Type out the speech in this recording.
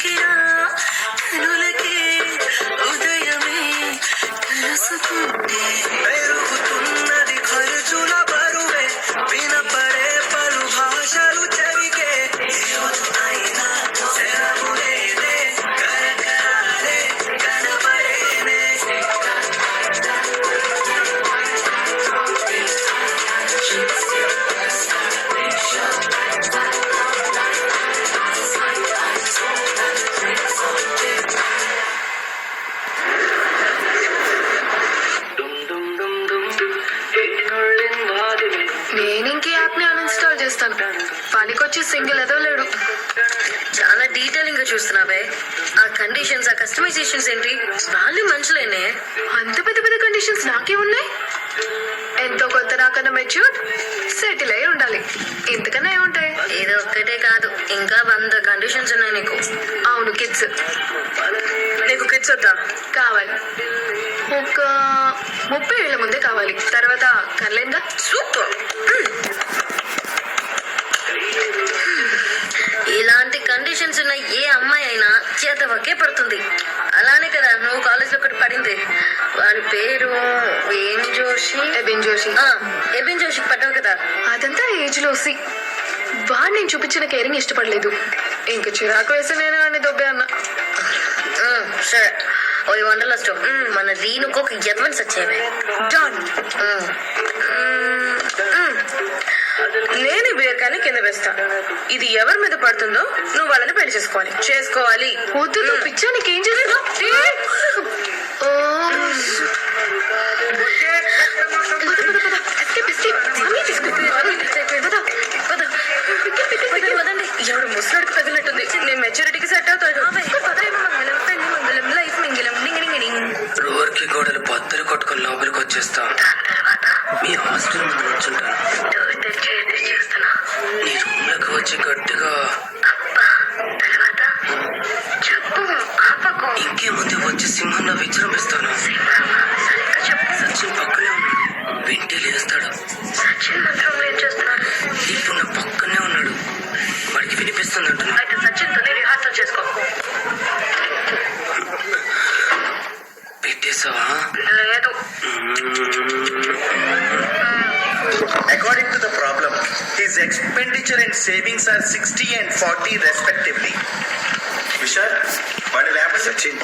పలికినా కనులకే ఉదయమే కలుసుకుంటే పెరుగుతున్నది ఖర్చుల బరువే వినపడే పలు భాషలు చరిగే అయినా సెలవు లేదే కరకరాలే కనపడేనే నేను ఇంక యాప్ ని అన్ఇన్స్టాల్ చేస్తాను. పనికొచ్చి సింగిల్ ఏదో లేడు. చాలా డీటెయిలింగ్ గా చూస్తున్నావే. ఆ కండిషన్స్, ఆ కస్టమైజేషన్స్ ఏంటి? వాళ్ళు మనుషులేనే. అంత పెద్ద పెద్ద కండిషన్స్ నాకే ఉన్నాయి. ఎంతో కొత్త నాకన్నా మెచ్యూర్ సెటిల్ అయి ఉండాలి. ఇంతకన్నా ఏముంటాయి? ఇది ఒక్కటే కాదు, ఇంకా 100 కండిషన్స్ ఉన్నాయి నీకు. అవును, కిడ్స్. నీకు కిడ్స్ వద్దా? కావాలి. ఒక 30 ఏళ్ల ముందే కావాలి. తర్వాత కర్లేంగా. సూపర్. ఇలాంటి కండిషన్స్ ఉన్న ఏ అమ్మాయి అయినా చేతవకే పడుతుంది. అలానే కదా నువ్వు కాలేజ్ లో ఒకటి పడింది. వాడి పేరు ఎబిన్ జోషి. ఎబిన్ జోషికి పడ్డావు కదా. అదంతా ఏజ్ లోసి. వాడు నేను చూపించిన కేరింగ్ ఇష్టపడలేదు. ఇంక చిరాకు వేసి నేను వాడిని దొబ్బే అన్నా. సరే, ఓ వండర్లస్ట్ మన దీనికి ఒక యత్మని సచ్చేవే. డాన్. నేను బీరకాయని కింద వేస్తా. ఇది ఎవరి మీద పడుతుందో నువ్వు వాళ్ళని పెళ్లి చేసుకోవాలి. వద్దు, నువ్వు పిచ్చా, నీకేం చేసినా? ఎవరు ముసలాడికి తగిలినట్టుంది. నేను మెచ్యూరిటీకి సెట్ అవుతాడు. లైఫ్ మింగిలం రోడ్కి గోడలు బద్దలు కొట్టుకుని లోపలికి వచ్చేస్తా. మీ హాస్టల్ ముందు వచ్చుంటాను. నీ రూమ్ లోకి వచ్చి గట్టిగా ఇంకేముంది వచ్చి సింహంలో విజృంభిస్తాను. సచిన్ పక్కనే ఉన్నాడు. వింటే లేస్తాడు. ఇప్పుడు నా పక్కనే ఉన్నాడు. వాడికి వినిపిస్తుంది అంటున్నా. అయితే సచిన్ తోనే రిహార్సల్ చేసుకో. పెట్టేసావా? లేదు. According to the problem, his expenditure and savings are 60 and 40 respectively. Vishal, what will happen? Sachin,